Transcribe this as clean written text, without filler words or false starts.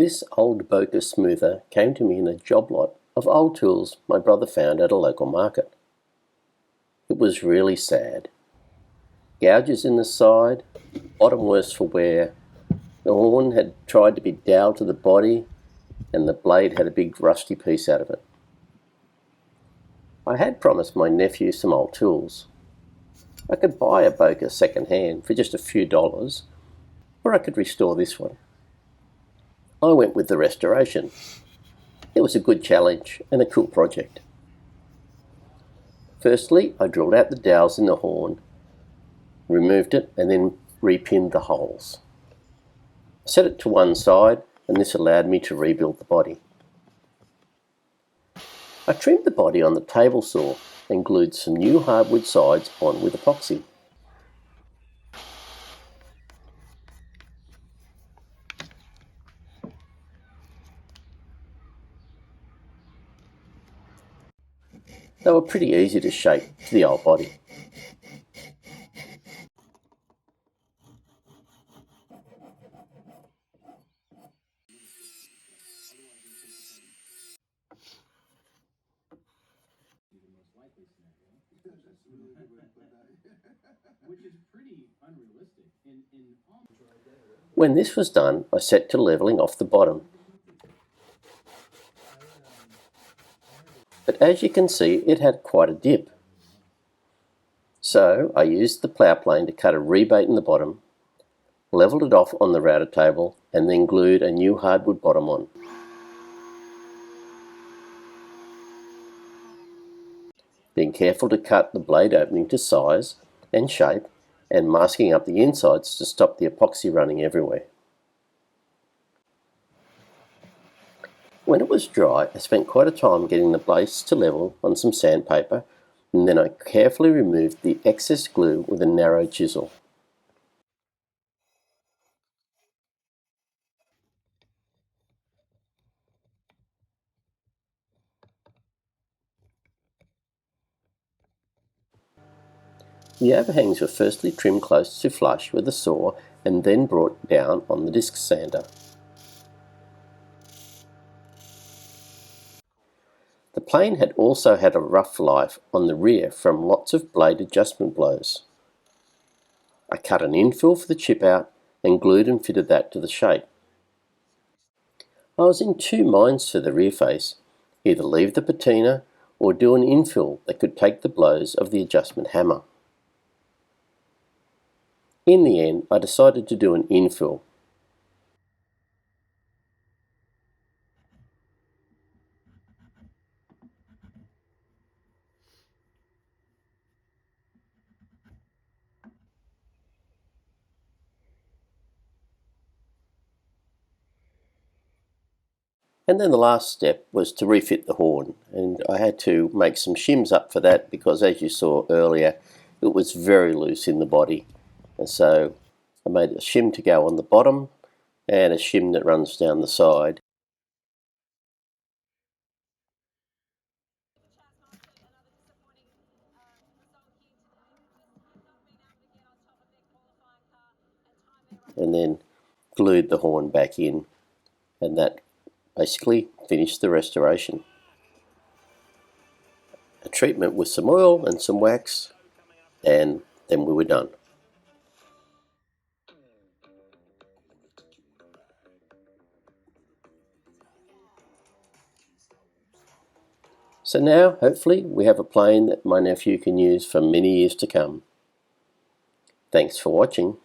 This old Boca smoother came to me in a job lot of old tools my brother found at a local market. It was really sad. Gouges in the side, bottom worse for wear, the horn had tried to be dowelled to the body, and the blade had a big rusty piece out of it. I had promised my nephew some old tools. I could buy a Boca second hand for just a few dollars, or I could restore this one. I went with the restoration. It was a good challenge and a cool project. Firstly, I drilled out the dowels in the horn, removed it, and then repinned the holes. I set it to one side, and this allowed me to rebuild the body. I trimmed the body on the table saw and glued some new hardwood sides on with epoxy. They were pretty easy to shape to the old body. When this was done, I set to levelling off the bottom. But as you can see, it had quite a dip. So I used the plough plane to cut a rebate in the bottom, levelled it off on the router table, and then glued a new hardwood bottom on. Being careful to cut the blade opening to size and shape, and masking up the insides to stop the epoxy running everywhere. When it was dry, I spent quite a time getting the base to level on some sandpaper, and then I carefully removed the excess glue with a narrow chisel. The overhangs were firstly trimmed close to flush with a saw and then brought down on the disc sander. The plane had also had a rough life on the rear from lots of blade adjustment blows. I cut an infill for the chip out and glued and fitted that to the shape. I was in two minds for the rear face, either leave the patina or do an infill that could take the blows of the adjustment hammer. In the end, I decided to do an infill. And then the last step was to refit the horn, and I had to make some shims up for that because, as you saw earlier, it was very loose in the body. And so I made a shim to go on the bottom and a shim that runs down the side. And then glued the horn back in, and that basically finished the restoration. A treatment with some oil and some wax, and then we were done. So now, hopefully, we have a plane that my nephew can use for many years to come. Thanks for watching.